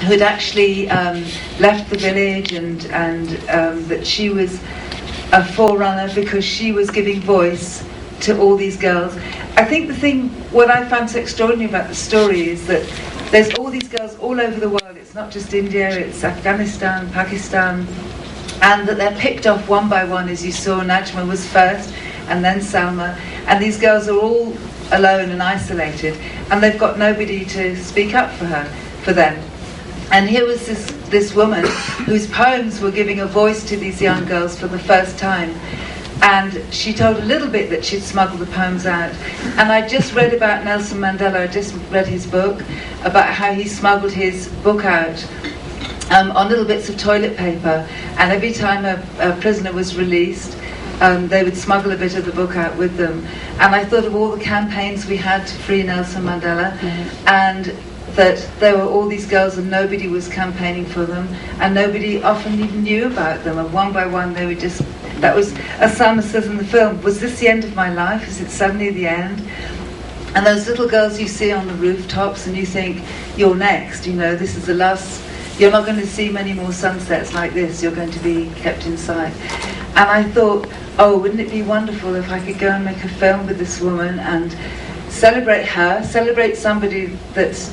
who had actually left the village, and that she was a forerunner because she was giving voice to all these girls. I think what I found so extraordinary about the story is that there's all these girls all over the world. It's not just India, it's Afghanistan, Pakistan, and that they're picked off one by one. As you saw, Najma was first, and then Salma, and these girls are all alone and isolated, and they've got nobody to speak up for them. And here was this woman whose poems were giving a voice to these young girls for the first time. And she told a little bit that she'd smuggled the poems out. And I just read about Nelson Mandela, I just read his book, about how he smuggled his book out on little bits of toilet paper. And every time a prisoner was released, they would smuggle a bit of the book out with them. And I thought of all the campaigns we had to free Nelson Mandela, and that there were all these girls and nobody was campaigning for them, and nobody often even knew about them, and one by one they were just, that was, as Salma says in the film, was this the end of my life? Is it suddenly the end? And those little girls you see on the rooftops, and you think, you're next, this is the last, you're not going to see many more sunsets like this, you're going to be kept inside. And I thought, oh, wouldn't it be wonderful if I could go and make a film with this woman and celebrate her, celebrate somebody that's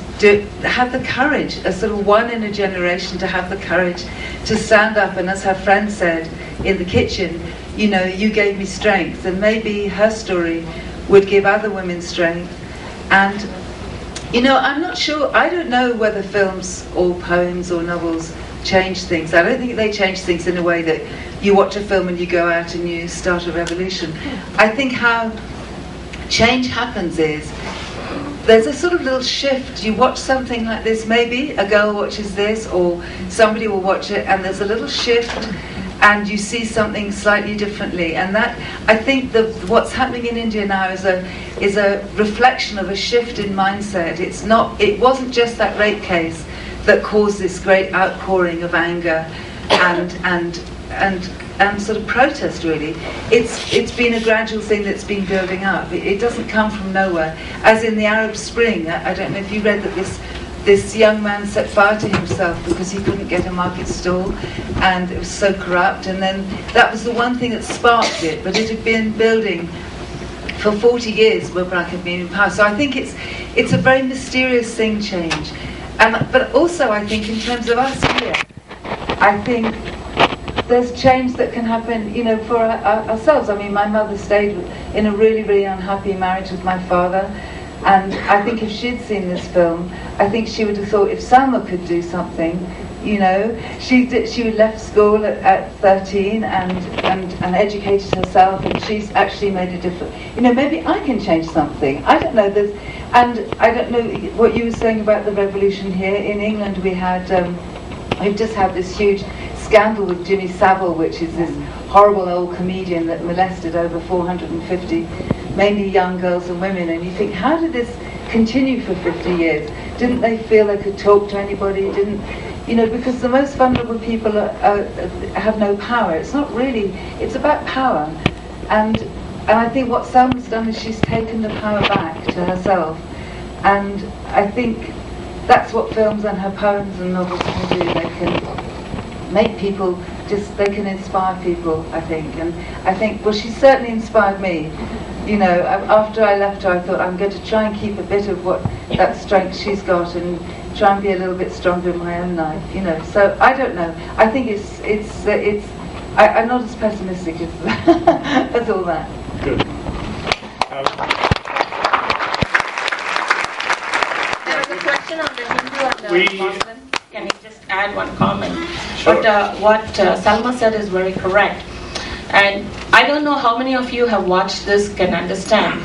had the courage, a sort of one in a generation to have the courage to stand up, and as her friend said in the kitchen, you gave me strength, and maybe her story would give other women strength. And I'm not sure, I don't know whether films or poems or novels change things. I don't think they change things in a way that you watch a film and you go out and you start a revolution. I think how change happens is there's a sort of little shift. You watch something like this, maybe a girl watches this, or somebody will watch it, and there's a little shift, and you see something slightly differently. And that, I think, what's happening in India now is a reflection of a shift in mindset. It wasn't just that rape case that caused this great outpouring of anger and sort of protest, really. It's been a gradual thing that's been building up. It doesn't come from nowhere. As in the Arab Spring, I don't know if you read that this young man set fire to himself because he couldn't get a market stall, and it was so corrupt, and then that was the one thing that sparked it, but it had been building for 40 years where Mubarak had been in power. So I think it's a very mysterious thing, change. But also I think in terms of us here, I think there's change that can happen, for ourselves. I mean, my mother stayed in a really, really unhappy marriage with my father, and I think if she'd seen this film, I think she would have thought if Salma could do something, she left school at 13 and educated herself, and she's actually made a difference. Maybe I can change something. I don't know. And I don't know what you were saying about the revolution here in England. We've just had this huge scandal with Jimmy Savile, which is this horrible old comedian that molested over 450, mainly young girls and women. And you think, how did this continue for 50 years? Didn't they feel they could talk to anybody? Because the most vulnerable people have no power. It's not really, it's about power. And I think what Salma's done is she's taken the power back to herself. And I think that's what films and her poems and novels can do. They can make people they can inspire people, I think. And I think, well, she certainly inspired me. After I left her, I thought I'm going to try and keep a bit of that strength she's got and try and be a little bit stronger in my own life, So I don't know. I think I'm not as pessimistic as all that. Good. There was a question on the Hindu and the Muslim. Can you just add one comment? Sure. But what Salma said is very correct. And I don't know how many of you have watched this can understand.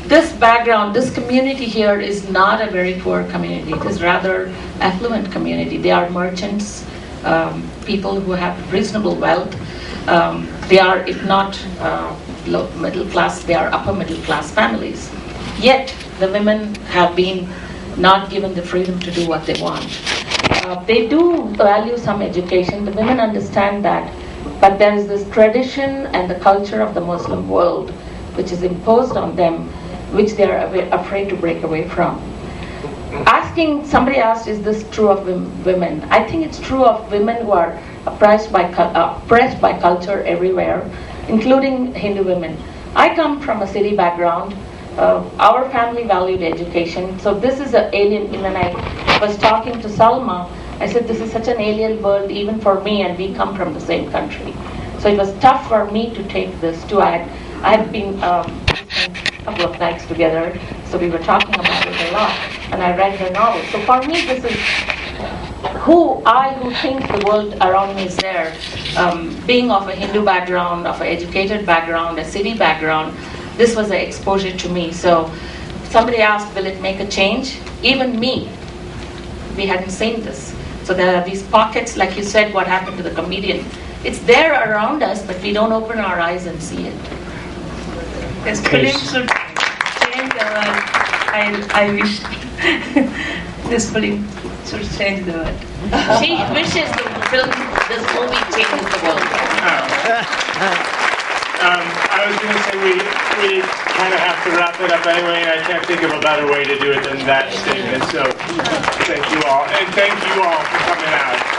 This background, this community here is not a very poor community. It is rather affluent community. They are merchants, people who have reasonable wealth. They are, if not low middle class, they are upper middle class families. Yet the women have been not given the freedom to do what they want. They do value some education. The women understand that. But there is this tradition and the culture of the Muslim world which is imposed on them, which they are afraid to break away from. Ask somebody asked, is this true of women? I think it's true of women who are oppressed by culture everywhere, including Hindu women. I come from a city background. Our family valued education, so this is an alien. When I was talking to Salma, I said this is such an alien world even for me, and we come from the same country. So it was tough for me to take this too. I had been spent a couple of nights together, so we were talking about it a lot, and I read her novel. So for me, this is who think the world around me is there. Being of a Hindu background, of an educated background, a city background, this was an exposure to me. So somebody asked, will it make a change? Even me, we hadn't seen this. So there are these pockets, like you said, what happened to the comedian. It's there around us, but we don't open our eyes and see it. Yes, film should change the world. I wish this film should change the world. She wishes this movie changes the world. I was going to say we kind of have to wrap it up anyway, and I can't think of a better way to do it than that statement. So thank you all, and thank you all for coming out.